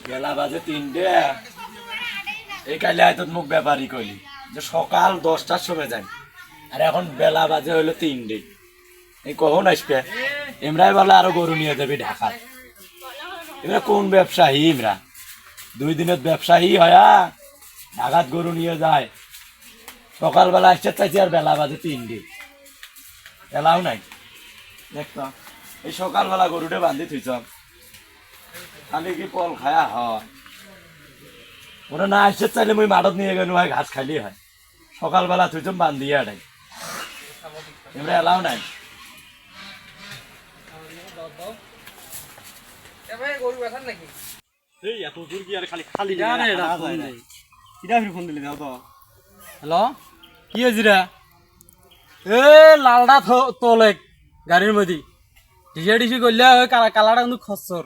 বেলা বাজে 3টে এই কালে তোর মুখ ব্যাপারই কইলি যে সকাল 10টার সময় যাই আর এখন বেলা বাজে হইলো 3টে এই কখন আসবে এমরাই বলে আরো গরু নিয়ে যাবি ঢাকা এমরা কোন ব্যবসায়ী এমরা 2 দিনের ব্যবসায়ী হয়া ঢাকাত গরু নিয়ে যায় সকালবেলা আসতে চাইছি আর বেলা বাজে 3টে এলাও নাই দেখতো এই সকালবেলা গরুটা বান্ধি থুইছ খালি কি পল খায়া হয় ওরা না আসতে চাইলে মুই মাঠত নিয়ে গেল হয় ঘাস খাইলি হয় সকালবেলা থুইছম বান্ধিয়ে আটাই এমরা এলাও নাই হ্যালো কি হয়েছি রে এ লালটা তোলে গাড়ির মধ্যে ডিসি ডিসি করলে ওই কালাটা কিন্তু খসর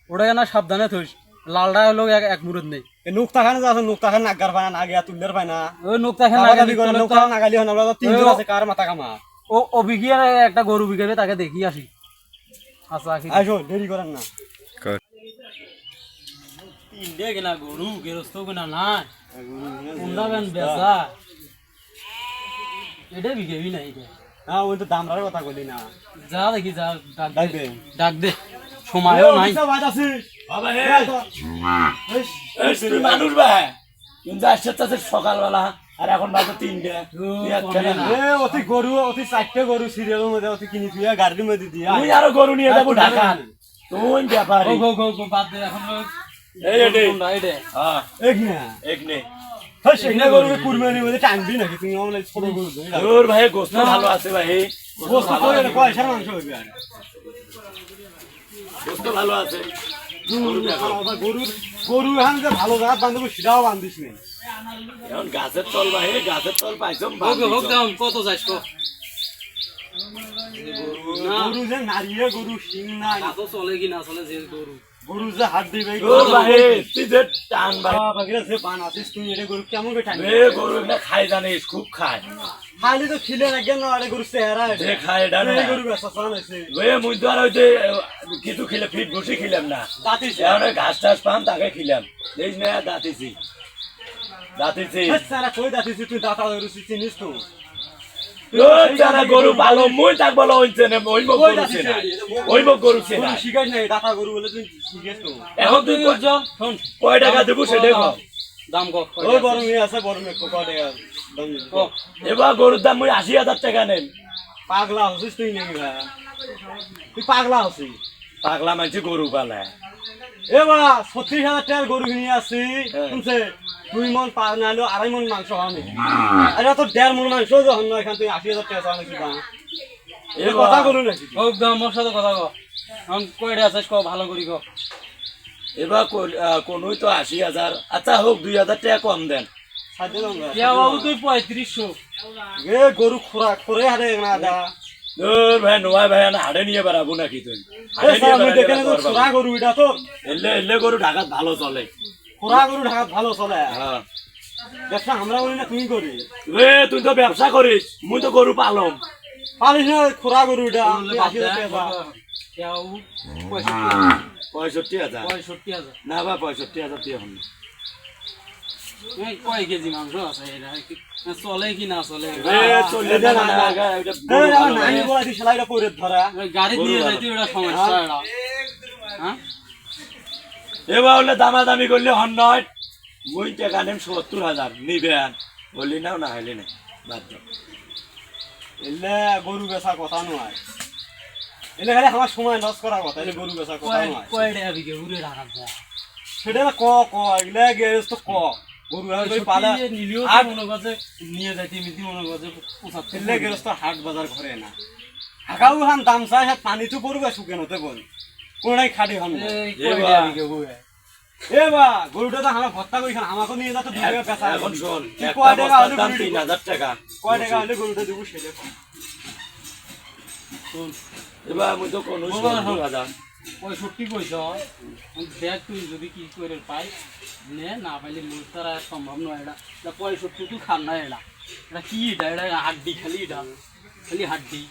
ওটা কেন সাবধানে থইস লালটা হলো এক মুরত নেই নুকতা খান যাচ্ছে নুকতা খান নাগার পায় না আগে তুললের পায় না ওই নুকতা খান নুকতা নাগালি হন আমরা 3জন আছে কার মাথা কামা ও বিঘিয়ে একটা গরু বিঘাবে তাকে দেখি আসি আচ্ছা আসো দেরি করেন না 3টে কিনা গরু গেরস্ত কিনা নাই উন্ডাবেন বেচা এটা বিঘেবি নাই এটা হ্যাঁ ওই তো দামরার কথা কইলি না যা দেখি যা ডাক দে সময়ও নাই বাবা হে তুই মানুষ ভাই কিন্তু আসতে চাচ্ছে সকালবেলা আর এখন বাজে 3টে অতি গরু অতি 4টে গরু সিরিয়ালের মধ্যে অতি কিনি তুই গাড়ির মধ্যে দিয়া তুই আরো গরু নিয়ে যাবো ঢাকা তুই ব্যাপারী বাদ দে এখন এই এডে এইডে হ্যাঁ এক নে সেখানে গরু কুরবানি মধ্যে টানবি নাকি তুমি আমরা ছোট গরু তোর ভাই গোস্ত ভালো আছে ভাই গোস্ত করে পয়সার মাংস হইবে আর গোস্ত ভালো আছে গরু এখন যে ভালো জাত বান্ধব সেটাও বান্ধিস নেই এখন গাছের তল ভাই গাছের তল পাইছম কত যাইস তো গরু যে নারিয়ে গরু শিং নাই চলে কি না চলে যে গরু গরু যে হাত দিবে তুই যে টান ভাই যে পান আছিস তুই এটা গরু কেমন করে টানবি গরু না খাই জানিস খুব খায় খালি তো খিলে না কেন আরে গরু চেহারা যে খায় এটা না গরু বেচা চালাইছে মুই তো আর ওই যে কিছু খিলে ফিট বসে খিলাম না দাঁতিস এখন ঘাস টাস পান তাকে খিলাম দেখ না দাঁতিছি সারা কই দাঁতিস তুই দাঁতা গরু চিনিস তো গরু ভালো মুই তাক বলো হইছে না ওই গরু না শিখাই নাই দাঁতা গরু বলে তুই শিখেছ তো এখন তুই কয় টাকা দেবো সেটাই কম দাম কত ওই বড় মেয়ে আছে বড় মেয়ে কয় টাকা দাম এবার গরুর দাম মুই 80,000 টাকা নেন পাগলা হছিস তুই নাকি ভাই তুই পাগলা হছিস পাগলা মানছি গরু পালায় এবার 36,000 টাকার গরু কিনে আসছি শুনছে 2 মণ পার না হলো 2.5 মণ মাংস খাওয়ানি আরে তো 1.5 মণ মাংস যখন না এখান থেকে 80,000 টাকা চাওয়া নাকি দাম এই কথা বলু নাকি ও দাম মোর সাথে কথা কও আমি কইরা আছিস কও ভালো করি কও এবার কোনই তো 80,000 আচ্ছা হোক 2,000 টাকা কম দেন সাথে দাম ইয়া বাবু তুই 3500 এ গরু খোরে হারে না দা তোর ভাই নোয়া ভাই না হাড়ে নিয়ে বেড়াবো নাকি তুই আমি দেখে না খোরা গরু এটা তো এলে গরু ঢাকাত ভালো চলে খোরা গরু ঢাকাত ভালো চলে হ্যাঁ ব্যবসা আমরা করি না তুই করি তুই তো ব্যবসা করিস মুই তো গরু পালম পালিস না খোরা গরু এটা 65,000 না বা 65,000 দিয়ে হন কয় কেজি মাংস আছে এটা চলে কি না চলে গাড়ি নিয়ে যাইতে ওটা সমস্যা হ্যাঁ এবার হলে দামাদামি করলে হন নয় মুই টাকা নেম 70,000 নিবেন বললি নাও না হইলে না বাদ দাও এলে গরু বেচা কথা নয় এলে খালি আমার সময় লস করার কথা এলে গরু বেচা কথা নয় কয় টাকা বিঘে উড়ে রাখা যায় সেটা ক এগুলা গেরেজ তো ক গরু পালা নিলেও মনে করছে নিয়ে যাইতে মিতি মনে করছে 75 এলে গেরেজ তো হাট বাজার ঘরে না হাকাও হান দাম চাই পানি তো পড়বে শুকে নতে বল কোনাই খাড়ি হন এবা গরুটা তো আমার ভর্তা করি খান আমাকে নিয়ে যাতে দুই টাকা বেচা এখন শোন কয় টাকা হলে 3,000 টাকা কয় টাকা হলে গরুটা দেবো সেটা শুন এবার মুই তো কোন 70,000 65 কইছ দেখ তুই যদি কি করে পাই নে না পাইলে মোর তারা সম্ভব নয় এটা 65 তুই খান না এটা কি এটা হাড্ডি খালি এটা খালি হাড্ডি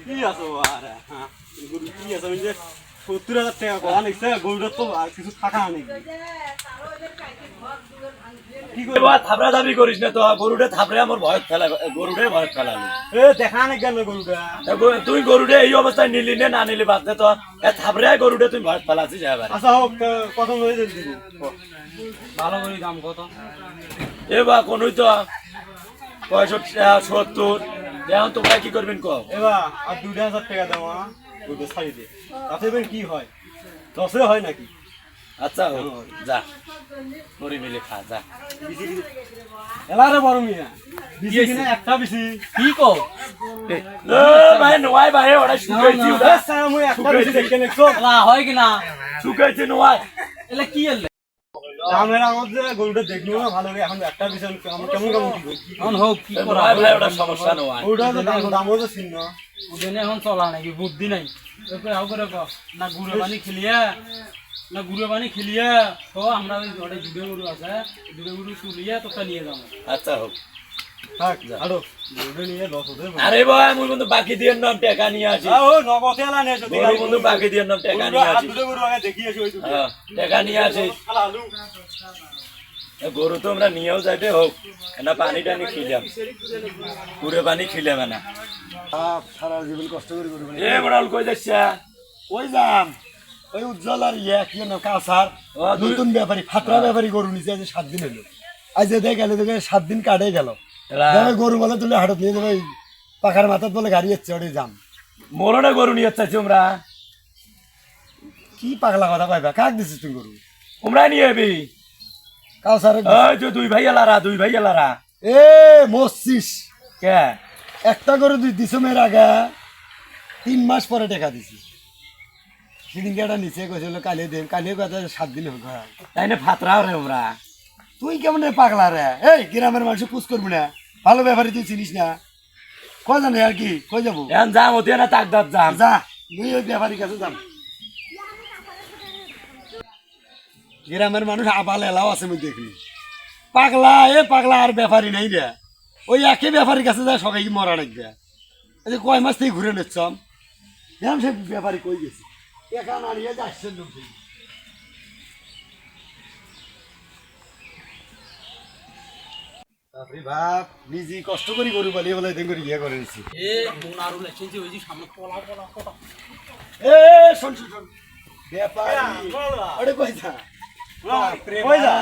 কি আছে আরে হ্যাঁ গরু কি আছে ওই যে 70,000 টাকা কোয়া নিছে গরুটা তো আর কিছু থাকা নেই কি এ করব বাবা থাপড়া দাবি করিস না তো গরুটা থাপড়ে আমার ভয় ফেলা গরুটাই ভয় ফেলালি এ দেখা না গেল গরুটা তুই গরুটা এই অবস্থায় নিলি না নিলি বাদ দে তো এ থাপড়ে গরুটা তুই ভয় ফেলাছিস এবারে আচ্ছা হোক কত হয়ে যাবে দিব ভালো করে দাম কত এ বা কোনই তো 65 70 এখন তোমরা কি করবেন কও এবার আর 2,000 টাকা দাও গরুটা ছাড়ি দে তাতে এবার কি হয় দশে হয় নাকি আচ্ছা হোক যা করে মিলে খা যা এলারে বড় মিয়া বিসি কিনা একটা বিসি কি কো এ ভাই নয় ভাই ওরা শুকাইছি ওরা স্যার মই একটা বিসি দেখে নেছো এলা হয় কিনা শুকাইছে নয় এলা কি এলে আমার আমাদের গরুটা দেখলো না ভালো করে এখন একটা বিসি আমরা কেমন কেমন কি করি এখন হোক কি করা নয় ভাই ওটা সমস্যা নয় ওটা তো দাম তো চিহ্ন ওখানে এখন চলা নাকি বুদ্ধি নাই ওকে হাও করে কো না গুড়ে পানি খেলিয়া না গুড়ে পানি খেলিয়া তো আমরা ওই ঘরে দুধে গরু আছে দুধে গরু চুলিয়া তোকে নিয়ে যাবো আচ্ছা হোক থাক আরো গরুটা নিয়ে লস হতে আরে ভাই মুই বন্ধু বাকি দিয়ে নাম টাকা নিয়ে আসি ও নগদ এলা নে যদি গরু বন্ধু বাকি দিয়ে নাম টাকা নিয়ে আসি দুটো গরু আগে দেখি আসি ওই দুটো হ্যাঁ টাকা নিয়ে আসি খালা আলু এ গরু তো আমরা নিয়েও যাইতে হোক না পানি টানি খিলাম পুরো পানি খিলাম না সারা জীবন কষ্ট করে গরু এ বড়াল কই যাচ্ছা ওই যাম ওই উজ্জ্বল আর ইয়ে কি নাম কাউসার ও, দুই- নতুন ব্যাপারী ফাতরা ব্যাপারী গরু নিচে আজ 7 দিন হলো আজ যে দেখ গেলে দেখে 7 দিন কাটে গেল যাবে গরু বলে তুলে হাটত নিয়ে যাবে পাখার মাথার বলে গাড়ি যাচ্ছে ওটাই যাম মোরনে গরু নিয়ে চাইছি আমরা কি পাগলা কথা পাইবা কাক দিছিস তুই গরু তোমরা নিয়ে এবি কাউসার ওই যে দুই ভাই এলারা এ মসজিস কে একটা গরু তুই দিছ মেয়ের আগে 3 মাস পরে টাকা দিছি সেদিন একটা নিচে কইছিল কালে দেব কালে কথা 7 দিন হল তাই না ফাতরাও রে আমরা তুই কেমন রে পাগলা রে এই গ্রামের মানুষ পুষ করবি না ভালো ব্যাপারী তুই চিনিস না কই জানে আর কি কই যাবো এখন যাম ওতে না তাকদার যাম যা তুই ওই ব্যাপারীর কাছে যাম গ্রামের মানুষ আবাল এলাও আছে আমি দেখি পাগলা আর ব্যাপারী নাই রে ওই একই ব্যাপারীর কাছে যায় সবাই মরা রাখবে এই যে কয় মাস থেকে ঘুরে নিচ্ছম দেখলাম সে ব্যাপারী কই গেছে এখান আনিয়ে যাচ্ছে লোক তারপরে ভাব নিজে কষ্ট করি গরু পালি বলে দেখ করে ইয়ে করে নিছি এ মন আরো লেখেছি ওই যে সামনে পলা পলা পলা এ শোন ব্যাপারী ওরে কই যা কই যা?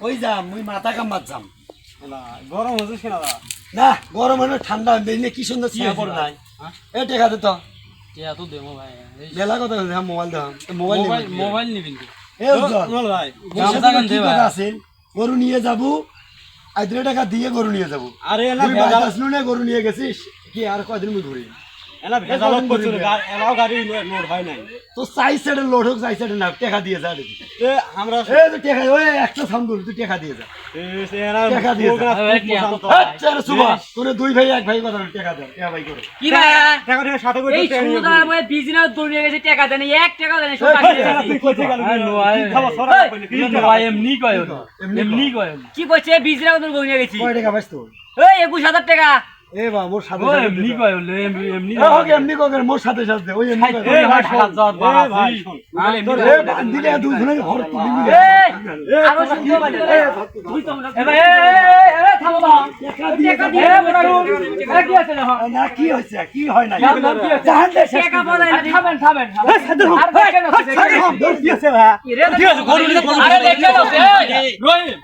কই যাম মুই মাথা কামাত যাম গরম হচ্ছে কিনা না গরম মানে ঠান্ডা বেজনে কি সুন্দর ছিয়া পড় নাই হ্যাঁ এ টেকা দে তো টিয়া তো দেবো ভাই এই বেলা কথা হ্যাঁ মোবাইল দাও মোবাইল মোবাইল মোবাইল নিবি কি এ উজ্জ্বল ভাই কি কথা আছিল গরু নিয়ে যাবো আইদ্রে টাকা দিয়ে গরু নিয়ে যাবো আরে এলা তুই ভেজাল বাজাস নুনে গরু নিয়ে গেছিস কি আর কয়দিন মুই ঘুরি এলা ভেজালত করছিল এলাও গাড়ি লোড হয় নাই তো চাই সাইডে লোড হোক চাই সাইডে না টেকা দিয়ে যা দেখি এ আমরা এ তুই টেকা ওই একটা সামগুল তুই টেকা দিয়ে যা এরা টাকা দিয়ে প্রোগ্রাম আচ্ছা রে সুবা তোরে দুই ভাই এক ভাই কথা টেকা দে টেকা ভাই করে কি ভাই টাকা দিয়ে সাথে করে এই সুদার মধ্যে বিজনেস দৌড়িয়ে গেছে টাকা দেন 1 টাকা দেন সব বাকি রেখেছি। তুই কইতে গেল এমনি কয় এমনি কয় কি কইছে বিজনেস দৌড়িয়ে গেছি কয় টাকা পাইছ তোর এই 21000 টাকা এ বা মোর সাথে ও সাথে এমনি দে। কয় এমনি এ হোক এমনি কই মোর সাথে সাথে ওই এমনি কই এই ভাই সাত জাত বাড়াছি ভাই, শোন। তোর এ বান্দিলে দুই জনে ঘর তুলি মিলে এই আরো সুন্দর বাড়ি তুই তো এ ভাই এ থামো তো টাকা দিয়ে বড় এ কি আছে না না কি হইছে কি হয় না কি হইছে? জাহান দে শেষ টাকা বলে থামেন থামেন আর দেখেন কি আছে ভাই ঠিক আছে গরু আরে দেখে নাও রহিম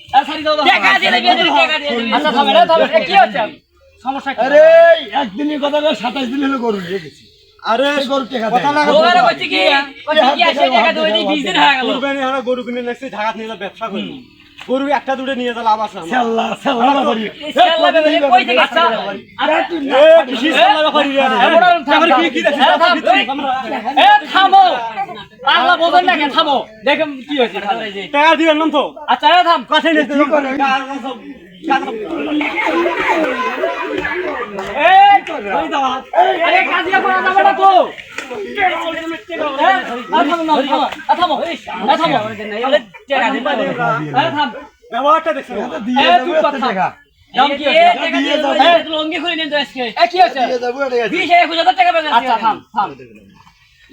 এ সারি দাও টাকা দিয়ে দিবি টাকা দিয়ে দিবি আচ্ছা থামেন থামেন কি হচ্ছে সমস্যা কি আরে একদিনের কথা কই 27 দিন হলো গরু নিয়ে গেছি আরে এই গরু টাকা দে কথা লাগা ওরা কইছে কি আছে টাকা দিয়ে দিবি বিজনেস হয়ে গেল কুরবানি হলো গরু কিনে লাগছে ঢাকা নিয়ে ব্যবসা করব গরু একটা দুটো নিয়ে যা লাভ আছে আমার। সাল্লাহ সাল্লাহ করি সেল্লা বেবে কই থেকে আচ্ছা আরে তুই এ কিসি সাল্লাহ করি রে তারপরে কি দেখছিস এ থামো পাগলা বোঝেন না কেন থামো দেখেন কি হয়েছে টাকা দিবেন না তো আচ্ছা এ থাম কথা নেই কি করে আরে কাজিয়া করা যাবে না তো থামো আরে টাকা দিন আরে থাম ব্যবহারটা দেখছিস দিয়ে এ, দেবো তুই এত কথা। টাকা দাম কি দিয়ে যাবো। লঙ্গি খুলে নিন তো আজকে কি আছে দিয়ে যাবো এটা গেছে। 20,000 টাকা বেচা আচ্ছা থাম থাম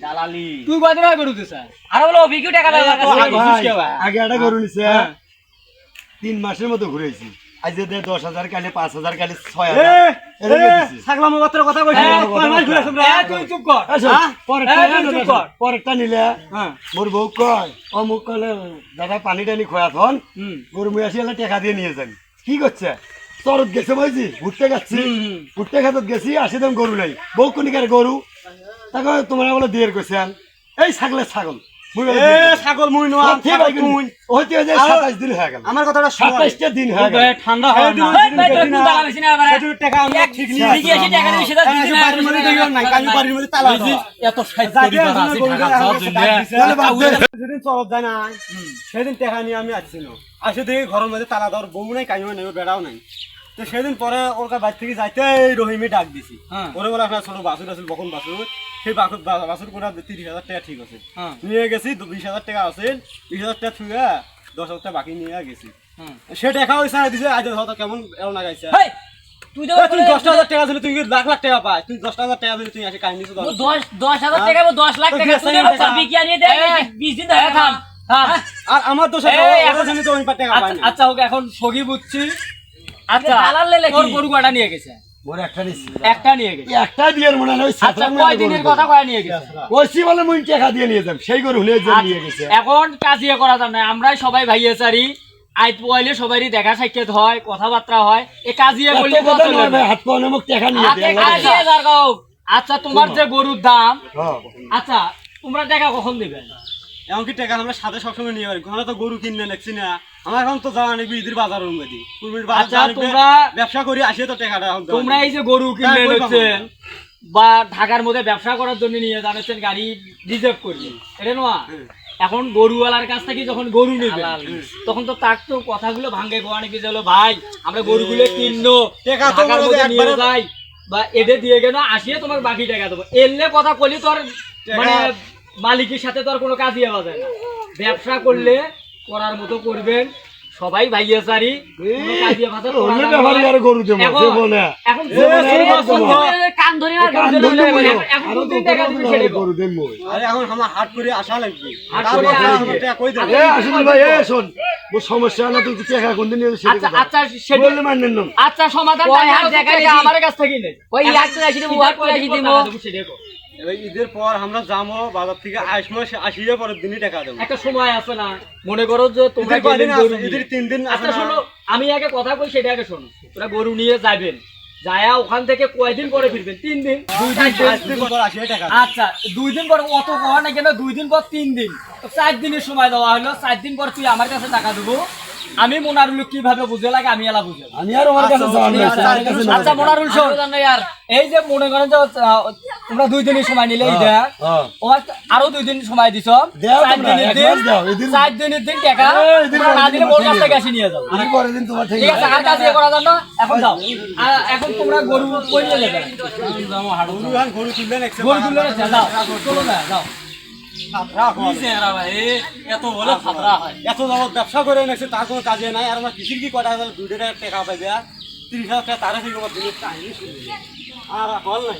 দালালি তুই কয়দিন আগে গরু দিছ আর বলো বিকিউ টাকা লাগা আগে একটা গরু নিছে 3 মাসের মতো ঘুরেছি আজ যে 10,000 কালে 5,000 কালে 6,000 এরকম দিছি। ছাগলা মাত্র কথা কইছ কয় মাস ঘুরে তোমরা তুই চুপ কর আসো, পরেরটা নিলে হ্যাঁ মোর বউ কয় অমুক কলে দাদা পানি টানি খোয়া থন গরু মুই আসি এলা টাকা দিয়ে নিয়ে যান কি করছে চরত গেছে বলছি ঘুরতে যাচ্ছি ঘুরতে খাতত গেছি আসি দেন গরু নাই বউ কোনিকার গরু তাকে তোমরা বলে দিয়ে কইছেন এই ছাগলের ছাগল মুই বলে দিয়ে দিছি। ছাগল মুই নোয়া ঠিক আছে হইতে যে 27 দিন হয়ে গেল আমার কথাটা শুন 27টা দিন হয়ে গেল ঠান্ডা হয় না দালা বেশি না আবার টাকা আমরা ঠিক নিয়ে ঠিকই আছে টাকা দিয়ে সেটা দিন বাড়ির মধ্যে দেখিও নাই কালি বাড়ির মধ্যে তালা দাও। এত সাহিত্য দিবার আছে ঢাকা সব দিন যেদিন চরত যায় না সেদিন টাকা নিয়ে আমি আসছিল আসে দেখি ঘরের মধ্যে তালা দেওয়ার বউ নাই কাইও নাই ওর বেড়াও নাই তো সেদিন পরে ওর বাড়ি থেকে যাইতে রহিমে ডাক দিছি হ্যাঁ। ওরে বলে আপনার ছোট বাসুর আসল বখন বাসুর সেই বাসুর কোটা 30,000 টাকা ঠিক আছে হ্যাঁ। নিয়ে গেছি 20,000 টাকা আছে 20,000 টাকা ছুঁয়ে 10,000 টাকা বাকি নিয়ে গেছি হুম। সে টাকা ওই সারা দিছে আজ হয়তো কেমন এও না গাইছে হেই তুই তুই 10,000 টাকা দিলে তুই লাখ লাখ টাকা পাই তুই 10,000 টাকা দিলে তুই আসে কাহিনী 10,000 টাকা 10 লাখ টাকা তুই বছর বিকিয়া নিয়ে দে 20 দিন ধরে থাম থাম আর আমার দোষ আছে এই, ওর জন্য তো ওই টাকা পাই না আচ্ছা হোক এখন সগি বুঝছি আচ্ছা দালাল লেলে কি? তোর গরু কয়টা নিয়ে গেছে মোর একটা নিছি একটা নিয়ে গেছে একটা দিয়ে মনে হয় ওই আচ্ছা ছাত্র কয় দিনের কথা কয় নিয়ে গেছে কইছি বলে মুই টাকা দিয়ে নিয়ে যাব সেই গরু নিয়ে যে নিয়ে গেছে এখন কাজিয়া করা যাবে না আমরাই সবাই ভাইয়াচারি আইত পয়লে সবারই দেখা সাক্ষাৎ হয় কথাবার্তা হয় এ কাজিয়া করলে এত কথা নয় ভাই, হাত পা মুখ টাকা নিয়ে হাতে দিয়ে কাজ দিয়ে দরকার আচ্ছা তোমার যে গরুর দাম হ্যাঁ আচ্ছা তোমরা টাকা কখন দিবে এমনকি টাকা আমরা সাথে সবসময় নিয়ে পারি ঘরে তো গরু কিনে নেছি না আমার এখন তো জানা নেই ঈদের বাজার অনুমতি কুরবানির বাজার আচ্ছা, জানিবে, তোমরা- ব্যবসা করি আসিয়ে তো টাকাটা এখন দেওয়া তোমরা নেই। এই যে গরু কিনে হ্যাঁ, কই নিচ্ছেন বা ঢাকার মধ্যে ব্যবসা করার জন্য নিয়ে জানাচ্ছেন গাড়ি রিজার্ভ করবে এটা নয় এখন গরুওয়ালার কাছ থেকে যখন গরু নেবে তখন তো তার তো কথাগুলো ভাঙ্গে গোয়া নাকি যে হলো ভাই আমরা গরুগুলো কিনলো টাকা তো ঢাকার বলো মধ্যে যে নিয়ে একবারে- যাই বা এদের দিয়ে গেল আসিয়ে তোমার বাকি টাকা দেবো এলে কথা কলি তোর মানে মালিকের সাথে তো আর কোনো কাজই আওয়া যায় না ব্যবসা করলে করার মতো করবেন সবাই ভাইয়াচারি কোনো কাজিয়া ফাসাদ করা অন্য যাবে ব্যাপারে না। আর গরু দেবো এখন- দেবো না এখন এ, এ, কান ধরে আর কান গান ধরে ধরে বলো। এখন আরো দুদিন তো টাকা গরু দিবি দেবো, ছেড়ে দেবো। গরু দেবো আরে এখন আমার হাট করে আসা লাগবে হাট তারপর করে তো আসবে। আমার টাকা কই দেবে এ আসলে ভাই এ শোন ও সমস্যা না তুই টাকা কোন দিন নিয়ে আচ্ছা আচ্ছা সেটা বললে মানেন না আচ্ছা সমাধান ওই হাত দেখাই দিছি। আমার কাছ থেকে নেই ওই হাত করে আসি দেবো, হাত করে আসি দেবো। এবার ঈদের পর আমরা যাবো বাজার থেকে আসিয়ে পরের দিনই টাকা দেবো একটা সময় আছে না মনে করো যে তোমরা ঈদের কয়দিন গেলেন গরু আছে? নিয়ে। ঈদের 3 দিন আছে আচ্ছা না? শোনো আমি আগে কথা কই সেটা আগে শোনো তোমরা গরু নিয়ে যাবেন যায়া ওখান থেকে কয়দিন পরে ফিরবেন 3 দিন 2 দিন 5 দিন পর আসিয়ে টাকা দেবো। আচ্ছা 2 দিন পর অত কয় না কেন 2 দিন পর 3 দিন তো 4 দিনের সময় দেওয়া হলো 4 দিন পর তুই আমার কাছে টাকা দেবো আমি মোনারুল কিভাবে বুঝে লাগে আমি এলা বুঝে আমি আর আমার কাছে যাওয়ার নাই আমার কাছে না আচ্ছা মোনারুল শোন আর এই যে মনে করেন যে তোমরা 2 দিনের সময় নিলে এই দেখ হ্যাঁ ও আরো 2 দিন সময় দিছ দাও 4 তোমরা, দিনের এক দিন মাস দাও, এদিন- 4 দিনের দিন টাকা এদিন তোমরা না পরের দিন দিলে মোর কাছ পাঠিয়ে থেকে দাও। এসে নিয়ে যাও আমি পরের দিন তোমার ঠিক ঠিক আছে আর কাজ করা যান না এখন যাও আর এখন তোমরা গরু কই নিয়ে যাবে গরু এখন গরু কিনলে নেক্সট গরু গুলো যাও চলো না যাও এত বলে ফাতরা হয় এত যাবত ব্যবসা করে নেছে তার কোনো কাজে নাই আর আমরা কিসির কি কটা হাজার 2 টাকা পাইবে 30,000 টাকা তারা থেকে দিনের কাহিনী শুনি আর হল নাই